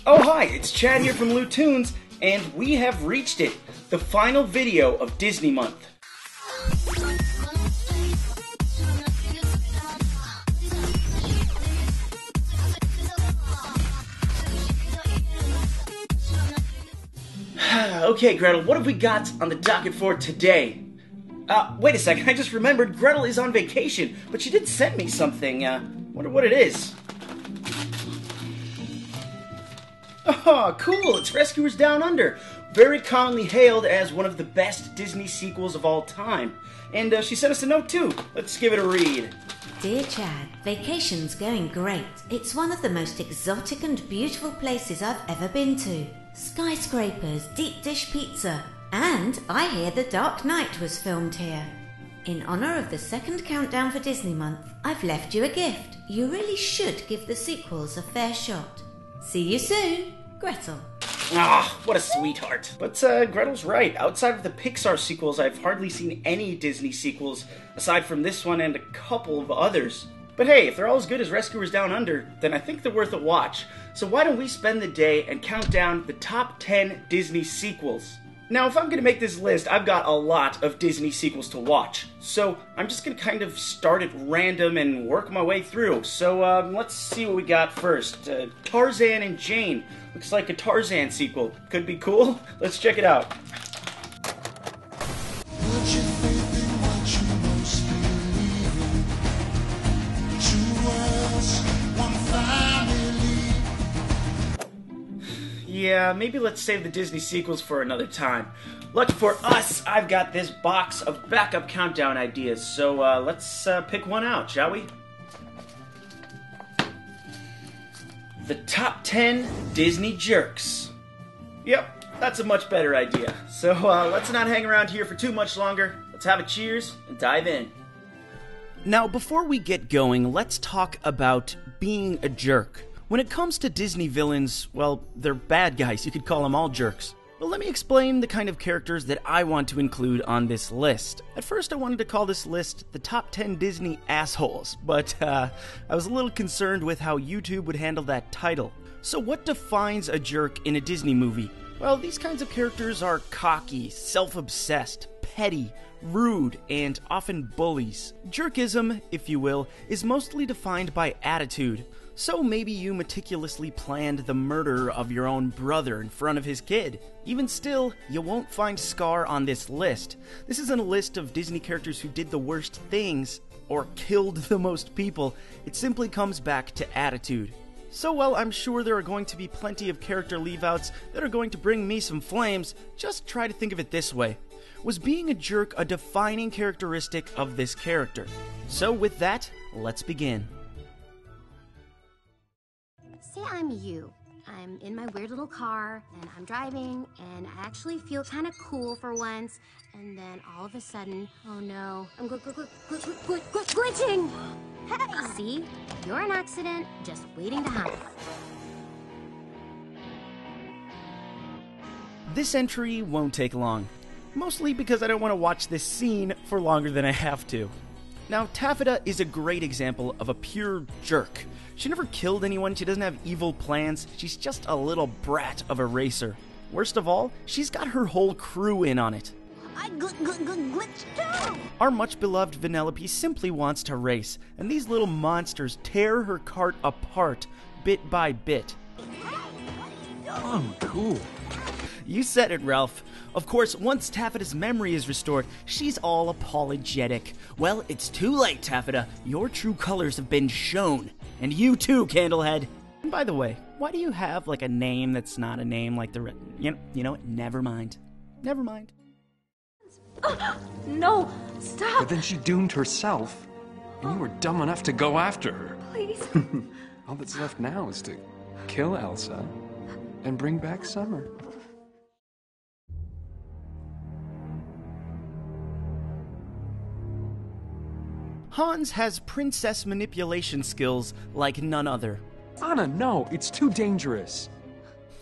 Oh hi, it's Chad here from Lou Tunes, and we have reached it, the final video of Disney Month. Okay, Gretel, what have we got on the docket for today? Wait a second, I just remembered Gretel is on vacation, but she did send me something. Wonder what it is. Oh, cool! It's Rescuers Down Under, very commonly hailed as one of the best Disney sequels of all time. And she sent us a note too. Let's give it a read. Dear Chad, vacation's going great. It's one of the most exotic and beautiful places I've ever been to. Skyscrapers, deep dish pizza, and I hear The Dark Knight was filmed here. In honor of the second countdown for Disney Month, I've left you a gift. You really should give the sequels a fair shot. See you soon, Gretel. Ah, what a sweetheart. But Gretel's right. Outside of the Pixar sequels, I've hardly seen any Disney sequels, aside from this one and a couple of others. But hey, if they're all as good as Rescuers Down Under, then I think they're worth a watch. So why don't we spend the day and count down the top 10 Disney sequels? Now, if I'm going to make this list, I've got a lot of Disney sequels to watch. So I'm just going to kind of start at random and work my way through. So let's see what we got first. Tarzan and Jane. Looks like a Tarzan sequel. Could be cool. Let's check it out. Yeah, maybe let's save the Disney sequels for another time. Lucky for us, I've got this box of backup countdown ideas, so let's pick one out, shall we? The top 10 Disney jerks. Yep, that's a much better idea. So let's not hang around here for too much longer. Let's have a cheers and dive in. Now, before we get going, let's talk about being a jerk. When it comes to Disney villains, well, they're bad guys. You could call them all jerks. But let me explain the kind of characters that I want to include on this list. At first, I wanted to call this list the top 10 Disney assholes, but I was a little concerned with how YouTube would handle that title. So what defines a jerk in a Disney movie? Well, these kinds of characters are cocky, self-obsessed, petty, rude, and often bullies. Jerkism, if you will, is mostly defined by attitude. So maybe you meticulously planned the murder of your own brother in front of his kid. Even still, you won't find Scar on this list. This isn't a list of Disney characters who did the worst things or killed the most people. It simply comes back to attitude. So while I'm sure there are going to be plenty of character leave-outs that are going to bring me some flames, just try to think of it this way. Was being a jerk a defining characteristic of this character? So with that, let's begin. Say I'm you. I'm in my weird little car, and I'm driving, and I actually feel kind of cool for once, and then all of a sudden, oh no, I'm glitching! Hey, see? You're an accident, just waiting to happen. This entry won't take long. Mostly because I don't want to watch this scene for longer than I have to. Now, Taffeta is a great example of a pure jerk. She never killed anyone, she doesn't have evil plans, she's just a little brat of a racer. Worst of all, she's got her whole crew in on it. I glitched too! Our much beloved Vanellope simply wants to race, and these little monsters tear her cart apart, bit by bit. Oh, cool. You said it, Ralph. Of course, once Taffeta's memory is restored, she's all apologetic. Well, it's too late, Taffeta. Your true colors have been shown. And you too, Candlehead. And by the way, why do you have, like, a name that's not a name like the... You know what? Never mind. Never mind. No, stop! But then she doomed herself, and you were dumb enough to go after her. Please. All that's left now is to kill Elsa and bring back Summer. Hans has princess manipulation skills like none other. Anna, no, it's too dangerous.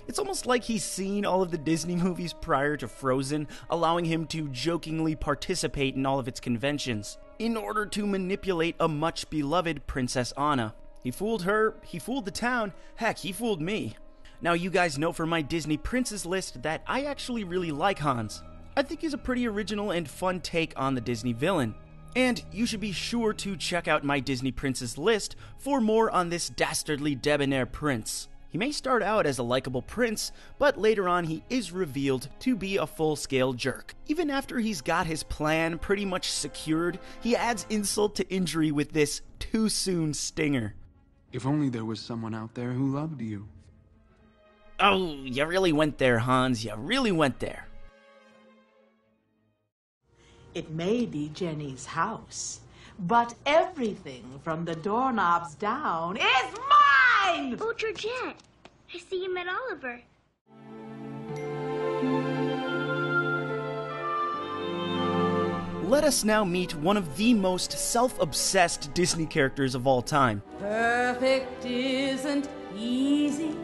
It's almost like he's seen all of the Disney movies prior to Frozen, allowing him to jokingly participate in all of its conventions, in order to manipulate a much-beloved Princess Anna. He fooled her, he fooled the town, heck, he fooled me. Now, you guys know from my Disney Princess list that I actually really like Hans. I think he's a pretty original and fun take on the Disney villain. And you should be sure to check out my Disney Princess list for more on this dastardly debonair prince. He may start out as a likable prince, but later on he is revealed to be a full-scale jerk. Even after he's got his plan pretty much secured, he adds insult to injury with this too soon stinger. If only there was someone out there who loved you. Oh, you really went there, Hans. You really went there. It may be Jenny's house, but everything from the doorknobs down is mine! Oh, Georgette, I see you met Oliver. Let us now meet one of the most self-obsessed Disney characters of all time. Perfect isn't easy.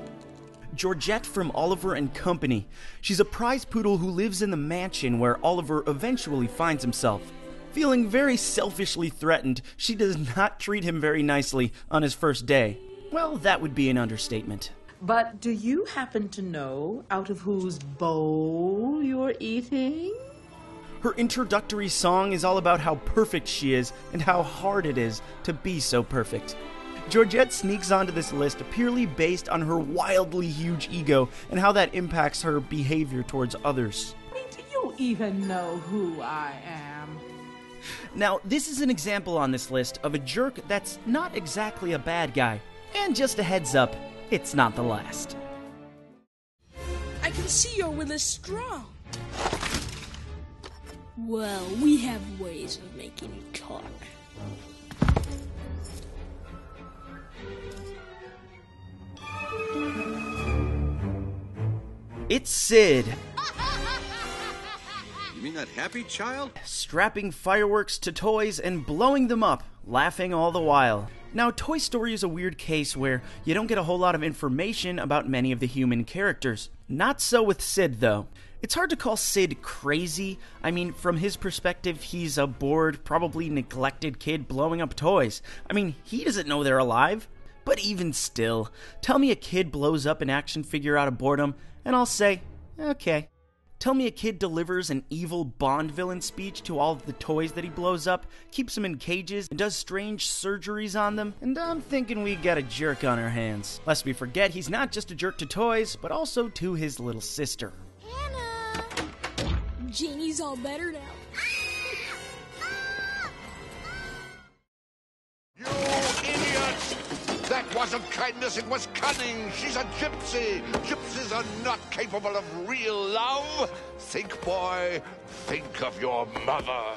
Georgette from Oliver and Company. She's a prize poodle who lives in the mansion where Oliver eventually finds himself. Feeling very selfishly threatened, she does not treat him very nicely on his first day. Well, that would be an understatement. But do you happen to know out of whose bowl you're eating? Her introductory song is all about how perfect she is and how hard it is to be so perfect. Georgette sneaks onto this list purely based on her wildly huge ego and how that impacts her behavior towards others. Do you even know who I am? Now, this is an example on this list of a jerk that's not exactly a bad guy. And just a heads up, it's not the last. I can see your will is strong. Well, we have ways of making you talk. It's Sid. You mean that happy child? Strapping fireworks to toys and blowing them up, laughing all the while. Now, Toy Story is a weird case where you don't get a whole lot of information about many of the human characters. Not so with Sid, though. It's hard to call Sid crazy. I mean, from his perspective, he's a bored, probably neglected kid blowing up toys. I mean, he doesn't know they're alive. But even still, tell me a kid blows up an action figure out of boredom, and I'll say, okay. Tell me a kid delivers an evil Bond villain speech to all of the toys that he blows up, keeps them in cages, and does strange surgeries on them, and I'm thinking we got a jerk on our hands. Lest we forget, he's not just a jerk to toys, but also to his little sister. Hannah! Jeannie's all better now. You idiot! That wasn't kindness, it was cunning. She's a gypsy. Gypsies are not capable of real love. Think, boy, think of your mother.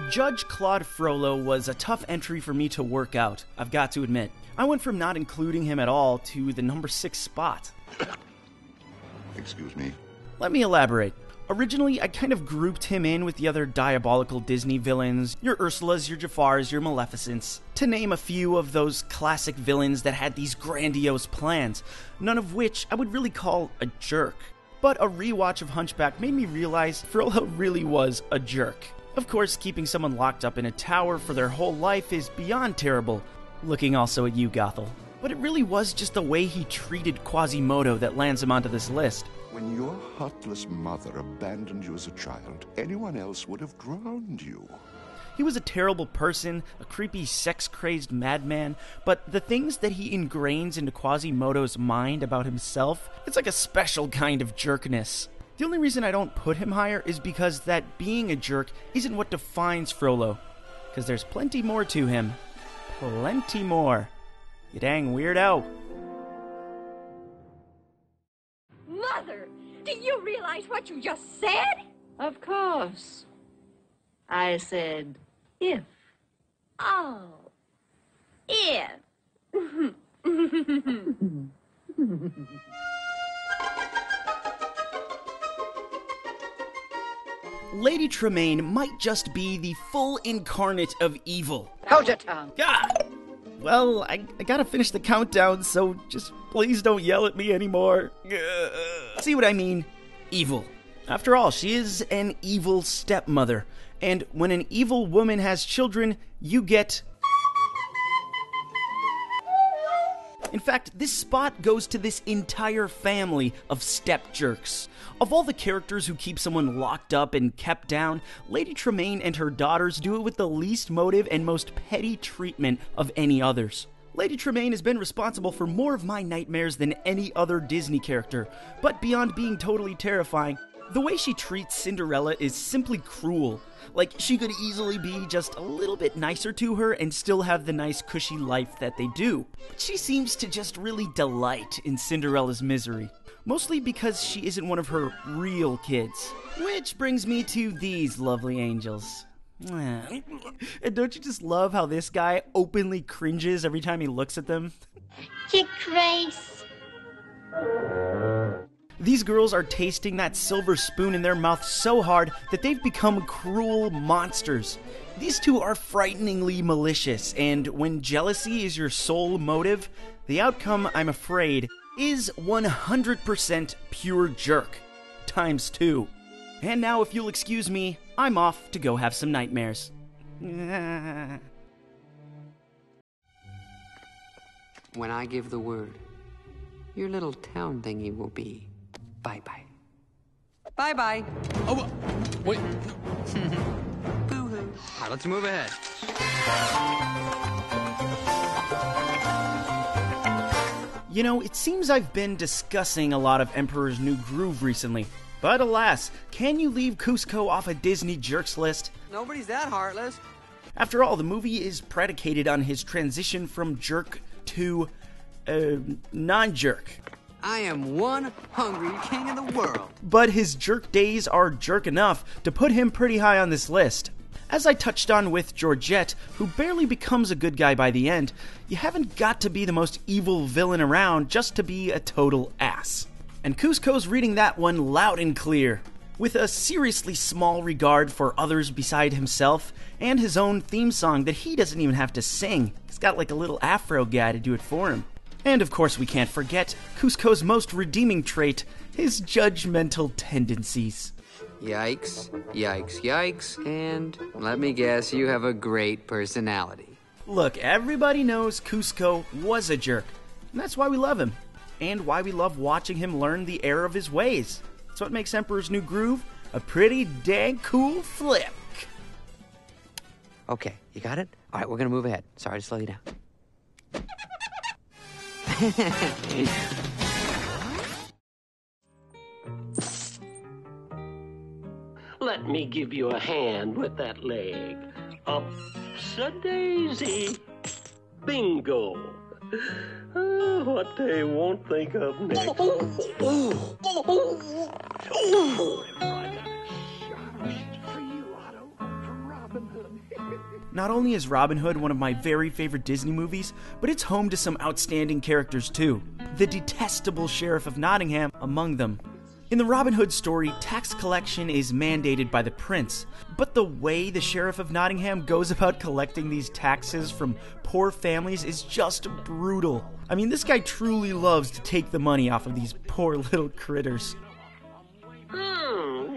Judge Claude Frollo was a tough entry for me to work out, I've got to admit. I went from not including him at all to the number 6 spot. Excuse me. Let me elaborate. Originally, I kind of grouped him in with the other diabolical Disney villains, your Ursulas, your Jafars, your Maleficents, to name a few of those classic villains that had these grandiose plans, none of which I would really call a jerk. But a rewatch of Hunchback made me realize Frollo really was a jerk. Of course, keeping someone locked up in a tower for their whole life is beyond terrible, looking also at you, Gothel. But it really was just the way he treated Quasimodo that lands him onto this list. When your heartless mother abandoned you as a child, anyone else would have drowned you. He was a terrible person, a creepy sex-crazed madman, but the things that he ingrains into Quasimodo's mind about himself, it's like a special kind of jerkness. The only reason I don't put him higher is because that being a jerk isn't what defines Frollo. Because there's plenty more to him. Plenty more. You dang weirdo. Mother, do you realize what you just said? Of course. I said, if. Oh, if. Lady Tremaine might just be the full incarnate of evil. Hold your tongue. Ah! Well, I gotta finish the countdown, so just please don't yell at me anymore. See what I mean? Evil. After all, she is an evil stepmother. And when an evil woman has children, you get... In fact, this spot goes to this entire family of step jerks. Of all the characters who keep someone locked up and kept down, Lady Tremaine and her daughters do it with the least motive and most petty treatment of any others. Lady Tremaine has been responsible for more of my nightmares than any other Disney character, but beyond being totally terrifying, the way she treats Cinderella is simply cruel. Like, she could easily be just a little bit nicer to her and still have the nice cushy life that they do. But she seems to just really delight in Cinderella's misery. Mostly because she isn't one of her real kids. Which brings me to these lovely angels. And don't you just love how this guy openly cringes every time he looks at them? Your Grace. These girls are tasting that silver spoon in their mouth so hard that they've become cruel monsters. These two are frighteningly malicious, and when jealousy is your sole motive, the outcome, I'm afraid, is 100% pure jerk. Times 2. And now, if you'll excuse me, I'm off to go have some nightmares. When I give the word, your little town thingy will be bye-bye. Bye-bye. Oh, wait. Boo-hoo. All right, let's move ahead. You know, it seems I've been discussing a lot of Emperor's New Groove recently. But alas, can you leave Cusco off a Disney jerks list? Nobody's that heartless. After all, the movie is predicated on his transition from jerk to, non-jerk. I am one hungry king of the world. But his jerk days are jerk enough to put him pretty high on this list. As I touched on with Georgette, who barely becomes a good guy by the end, you haven't got to be the most evil villain around just to be a total ass. And Cusco's reading that one loud and clear, with a seriously small regard for others beside himself, and his own theme song that he doesn't even have to sing. He's got like a little afro guy to do it for him. And of course we can't forget Cusco's most redeeming trait, his judgmental tendencies. Yikes, yikes, yikes, and let me guess, you have a great personality. Look, everybody knows Cusco was a jerk, and that's why we love him, and why we love watching him learn the error of his ways. That's what makes Emperor's New Groove a pretty dang cool flip. Okay, you got it? All right, we're gonna move ahead. Sorry to slow you down. Let me give you a hand with that leg. Ups-a-daisy. Bingo. What they won't think of next. Not only is Robin Hood one of my very favorite Disney movies, but it's home to some outstanding characters too. The detestable Sheriff of Nottingham among them. In the Robin Hood story, tax collection is mandated by the prince, but the way the Sheriff of Nottingham goes about collecting these taxes from poor families is just brutal. I mean, this guy truly loves to take the money off of these poor little critters. Well,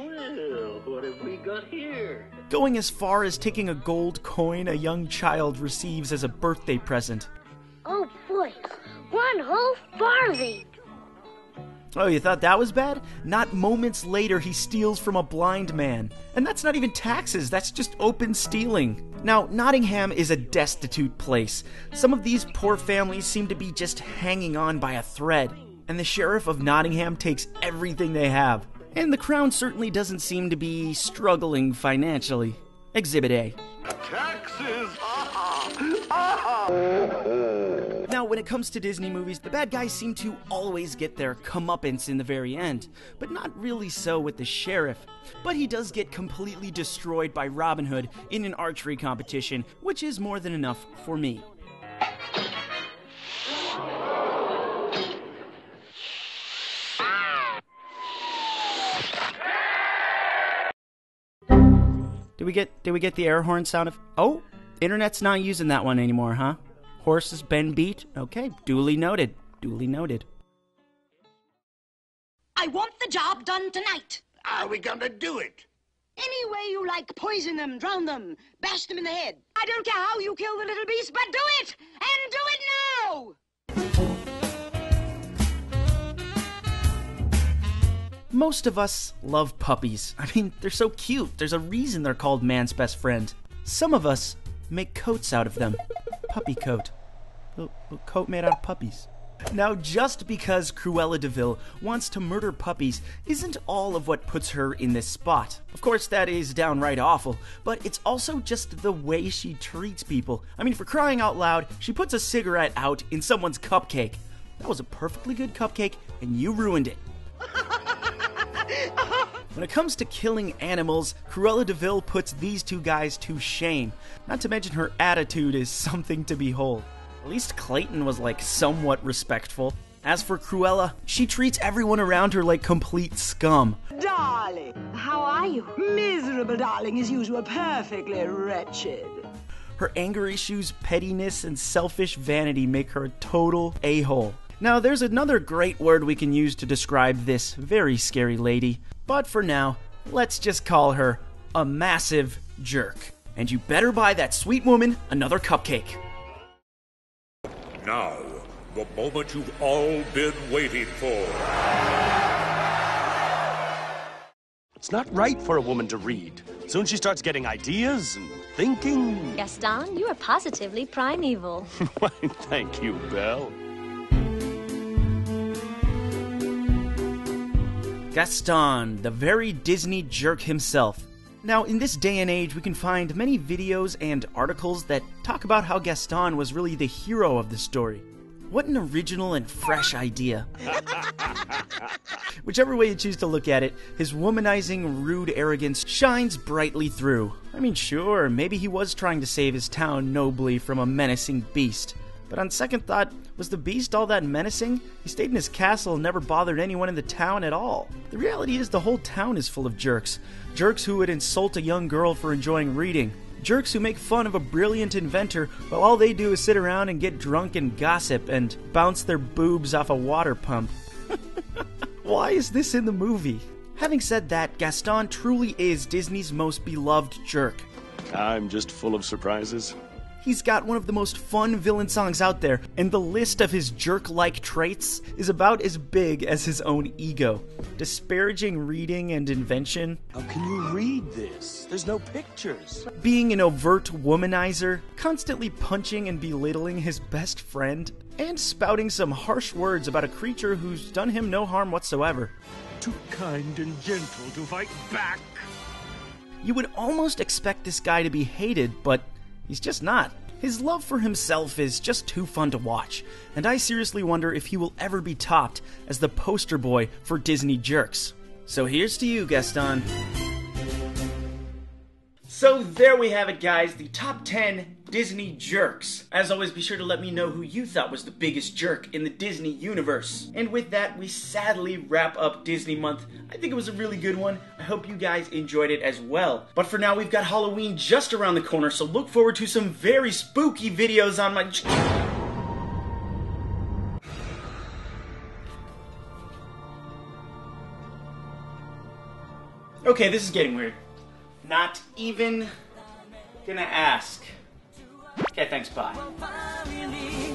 what have we got here? Going as far as taking a gold coin a young child receives as a birthday present. Oh boy, one whole farthing. Oh, you thought that was bad? Not moments later, he steals from a blind man. And that's not even taxes, that's just open stealing. Now, Nottingham is a destitute place. Some of these poor families seem to be just hanging on by a thread. And the Sheriff of Nottingham takes everything they have. And the Crown certainly doesn't seem to be struggling financially. Exhibit A. Taxes! Now, when it comes to Disney movies, the bad guys seem to always get their comeuppance in the very end, but not really so with the sheriff. But he does get completely destroyed by Robin Hood in an archery competition, which is more than enough for me. Did we get the air horn sound of... Oh, internet's not using that one anymore, huh? Horse has been beat? Okay, duly noted. Duly noted. I want the job done tonight. Are we gonna do it? Any way you like, poison them, drown them, bash them in the head. I don't care how you kill the little beast, but do it! And do it now! Most of us love puppies. I mean, they're so cute. There's a reason they're called man's best friend. Some of us make coats out of them. Puppy coat. A coat made out of puppies. Now, just because Cruella de Vil wants to murder puppies isn't all of what puts her in this spot. Of course, that is downright awful, but it's also just the way she treats people. I mean, for crying out loud, she puts a cigarette out in someone's cupcake. That was a perfectly good cupcake, and you ruined it. When it comes to killing animals, Cruella de Vil puts these two guys to shame. Not to mention her attitude is something to behold. At least Clayton was like somewhat respectful. As for Cruella, she treats everyone around her like complete scum. Darling, how are you? Miserable, darling, as usual, perfectly wretched. Her anger issues, pettiness, and selfish vanity make her a total a-hole. Now, there's another great word we can use to describe this very scary lady, but for now, let's just call her a massive jerk. And you better buy that sweet woman another cupcake. Now, the moment you've all been waiting for. It's not right for a woman to read. Soon she starts getting ideas and thinking. Gaston, you are positively primeval. Why, thank you, Belle. Gaston, the very Disney jerk himself. Now, in this day and age, we can find many videos and articles that talk about how Gaston was really the hero of the story. What an original and fresh idea. Whichever way you choose to look at it, his womanizing, rude arrogance shines brightly through. I mean, sure, maybe he was trying to save his town nobly from a menacing beast. But on second thought, was the beast all that menacing? He stayed in his castle and never bothered anyone in the town at all. The reality is the whole town is full of jerks. Jerks who would insult a young girl for enjoying reading. Jerks who make fun of a brilliant inventor while all they do is sit around and get drunk and gossip and bounce their boobs off a water pump. Why is this in the movie? Having said that, Gaston truly is Disney's most beloved jerk. I'm just full of surprises. He's got one of the most fun villain songs out there, and the list of his jerk-like traits is about as big as his own ego. Disparaging reading and invention. How can you read this? There's no pictures. Being an overt womanizer, constantly punching and belittling his best friend, and spouting some harsh words about a creature who's done him no harm whatsoever. Too kind and gentle to fight back. You would almost expect this guy to be hated, but he's just not. His love for himself is just too fun to watch, and I seriously wonder if he will ever be topped as the poster boy for Disney jerks. So here's to you, Gaston. So there we have it, guys, the top 10 Disney jerks. As always, be sure to let me know who you thought was the biggest jerk in the Disney universe. And with that, we sadly wrap up Disney month. I think it was a really good one. I hope you guys enjoyed it as well. But for now, we've got Halloween just around the corner, so look forward to some very spooky videos on my... Okay, this is getting weird. Not even gonna ask. Okay, thanks, bye. Family